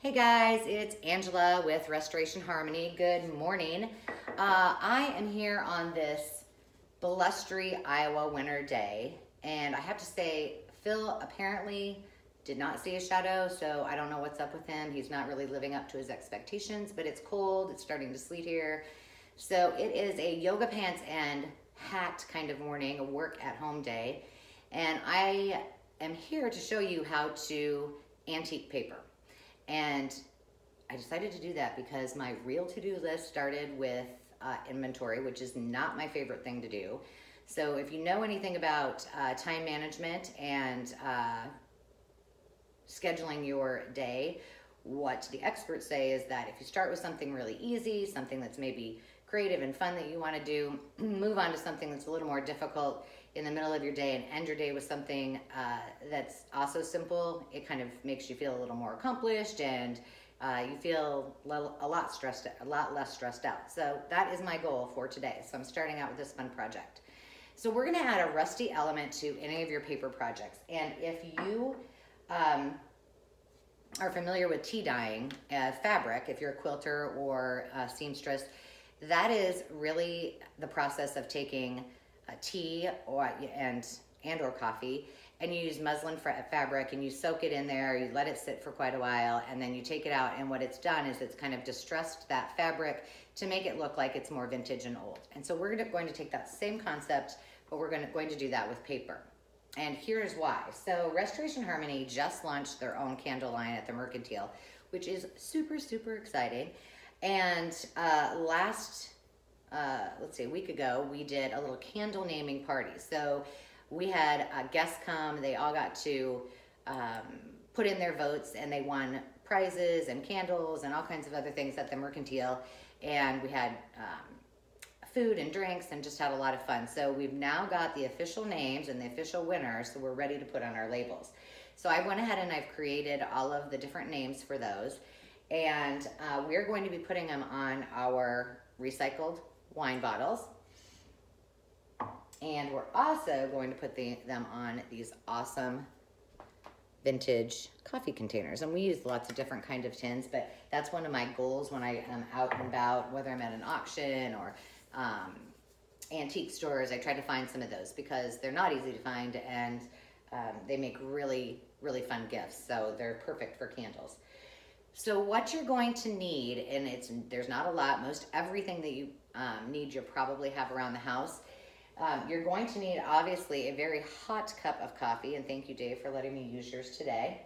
Hey guys, it's Angela with Restoration Harmony. Good morning. I am here on this blustery Iowa winter day, and I have to say, Phil apparently did not see a shadow, so I don't know what's up with him. He's not really living up to his expectations, but it's cold, it's starting to sleet here. So it is a yoga pants and hat kind of morning, a work at home day, and I am here to show you how to antique paper. And I decided to do that because my real to-do list started with inventory, which is not my favorite thing to do. So if you know anything about time management and scheduling your day, what the experts say is that if you start with something really easy, something that's maybe creative and fun that you want to do, move on to something that's a little more difficult in the middle of your day and end your day with something that's also simple. It kind of makes you feel a little more accomplished, and you feel a lot less stressed out. So that is my goal for today. So I'm starting out with this fun project. So we're going to add a rusty element to any of your paper projects. And if you are familiar with tea dyeing fabric, if you're a quilter or a seamstress, that is really the process of taking tea or coffee, and you use muslin fabric and you soak it in there, you let it sit for quite a while, and then you take it out, and what it's done is it's kind of distressed that fabric to make it look like it's more vintage and old. And so we're going to take that same concept, but we're going to do that with paper. And here's why. So Restoration Harmony just launched their own candle line at the Mercantile, which is super, super exciting. And a week ago, we did a little candle naming party. So we had guests come, they all got to put in their votes, and they won prizes and candles and all kinds of other things at the Mercantile. And we had food and drinks and just had a lot of fun. So we've now got the official names and the official winners, so we're ready to put on our labels. So I went ahead and I've created all of the different names for those, and we're going to be putting them on our recycled wine bottles, and we're also going to put them on these awesome vintage coffee containers. And we use lots of different kinds of tins, but that's one of my goals when I am out and about, whether I'm at an auction or antique stores. I try to find some of those because they're not easy to find, and they make really, really fun gifts. So they're perfect for candles. So what you're going to need, and there's not a lot, most everything that you need you'll probably have around the house. You're going to need, obviously, a very hot cup of coffee, and thank you, Dave, for letting me use yours today.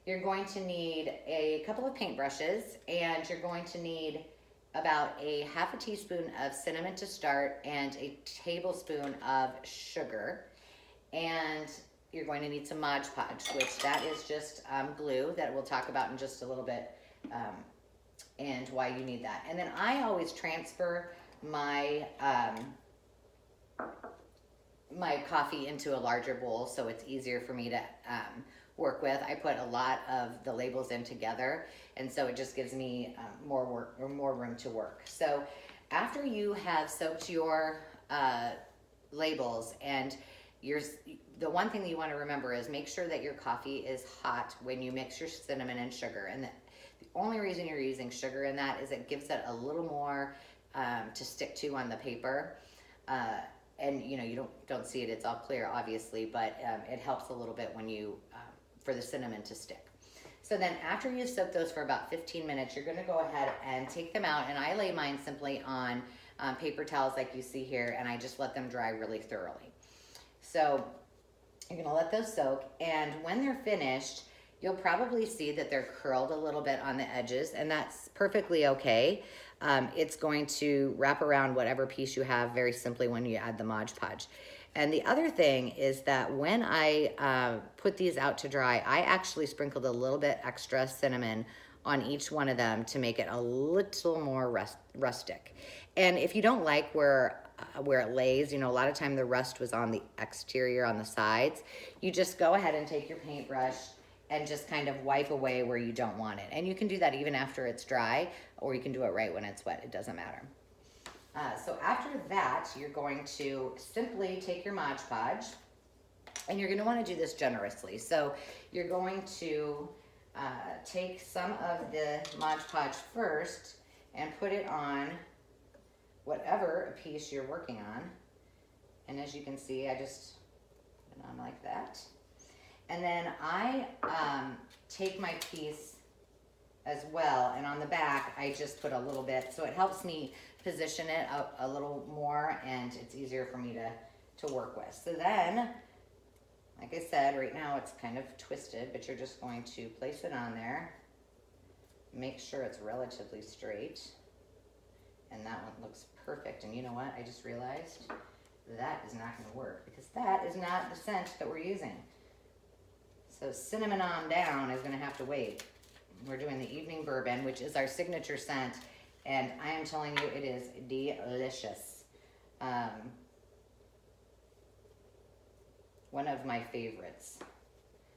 You're going to need a couple of paintbrushes, and you're going to need about a half a teaspoon of cinnamon to start and a tablespoon of sugar. And you're going to need some Mod Podge, which that is just glue that we'll talk about in just a little bit, and why you need that. And then I always transfer my my coffee into a larger bowl, so it's easier for me to work with. I put a lot of the labels in together, and so it just gives me more work, or more room to work. So after you have soaked your labels, and the one thing that you want to remember is make sure that your coffee is hot when you mix your cinnamon and sugar. And the only reason you're using sugar in that is it gives it a little more to stick to on the paper. And you don't see it, it's all clear obviously, but it helps a little bit when you for the cinnamon to stick. So then after you soak those for about 15 minutes, you're going to go ahead and take them out, and I lay mine simply on paper towels like you see here, and I just let them dry really thoroughly. So you're going to let those soak, and when they're finished, you'll probably see that they're curled a little bit on the edges, and that's perfectly okay. It's going to wrap around whatever piece you have very simply when you add the Mod Podge. And the other thing is that when I put these out to dry, I actually sprinkled a little bit extra cinnamon on each one of them to make it a little more rustic. And if you don't like where it lays, a lot of time the rust was on the exterior, on the sides, you just go ahead and take your paintbrush and just kind of wipe away where you don't want it. And you can do that even after it's dry, or you can do it right when it's wet. It doesn't matter. So after that, you're going to simply take your Mod Podge, and you're going to want to do this generously. So you're going to take some of the Mod Podge first and put it on whatever piece you're working on. And as you can see, I just put it on like that. And then I take my piece as well, and on the back, I just put a little bit, so it helps me position it a little more, and it's easier for me to work with. So then, like I said, right now it's kind of twisted, but you're just going to place it on there. Make sure it's relatively straight. And that one looks perfect. And you know what? I just realized that is not going to work because that is not the scent that we're using. So cinnamon on down is going to have to wait. We're doing the evening bourbon, which is our signature scent. And I am telling you, it is delicious. One of my favorites.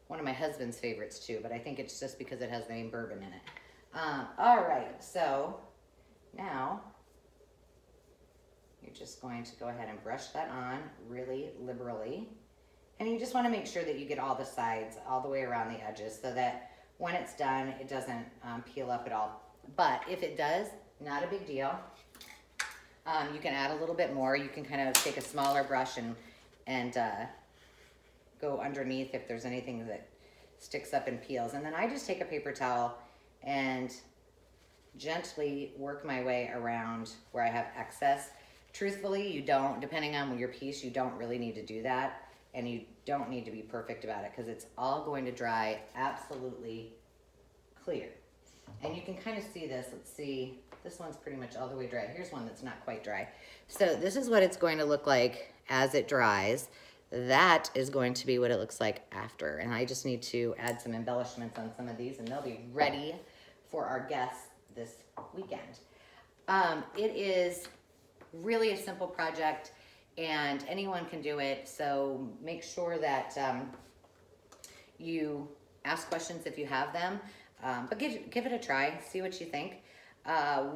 One of my husband's favorites too, but I think it's just because it has the name bourbon in it. All right, so now you're just going to go ahead and brush that on really liberally. And you just want to make sure that you get all the sides all the way around the edges so that when it's done, it doesn't peel up at all. But if it does, not a big deal. You can add a little bit more. You can kind of take a smaller brush and go underneath if there's anything that sticks up and peels. And then I just take a paper towel and gently work my way around where I have excess. Truthfully, you don't, depending on your piece, you don't really need to do that. And you don't need to be perfect about it because it's all going to dry absolutely clear. And you can kind of see this. Let's see. This one's pretty much all the way dry. Here's one that's not quite dry. So this is what it's going to look like as it dries. That is going to be what it looks like after. And I just need to add some embellishments on some of these and they'll be ready for our guests this weekend. It is really a simple project and anyone can do it. So make sure that you ask questions if you have them, but give it a try, see what you think.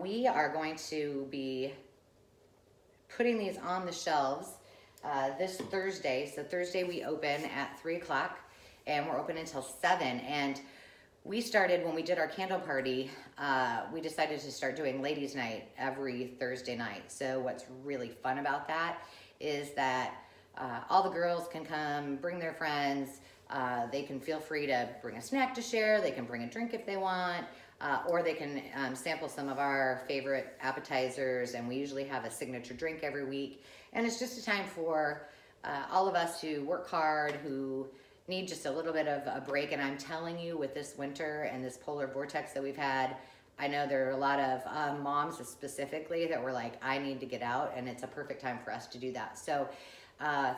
We are going to be putting these on the shelves this Thursday. So Thursday we open at 3 o'clock and we're open until 7. And we started, when we did our candle party, we decided to start doing ladies night every Thursday night. So what's really fun about that is that all the girls can come, bring their friends. They can feel free to bring a snack to share. They can bring a drink if they want, or they can sample some of our favorite appetizers. And we usually have a signature drink every week. And it's just a time for all of us who work hard, who need just a little bit of a break. And I'm telling you, with this winter and this polar vortex that we've had, I know there are a lot of moms specifically that were like, I need to get out, and it's a perfect time for us to do that. So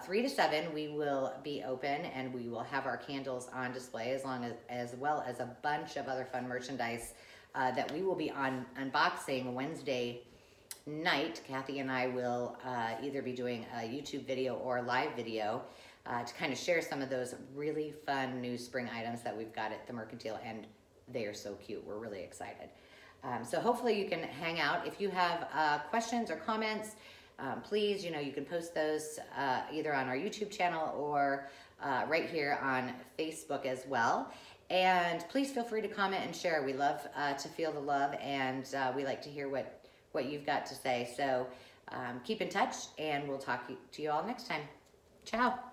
3 to 7, we will be open and we will have our candles on display as well as a bunch of other fun merchandise that we will be unboxing Wednesday night. Kathy and I will either be doing a YouTube video or a live video to kind of share some of those really fun new spring items that we've got at the Mercantile, and they are so cute. We're really excited. So hopefully you can hang out. If you have questions or comments, please, you can post those either on our YouTube channel or right here on Facebook as well. And please feel free to comment and share. We love to feel the love, and we like to hear what you've got to say. So keep in touch, and we'll talk to you all next time. Ciao.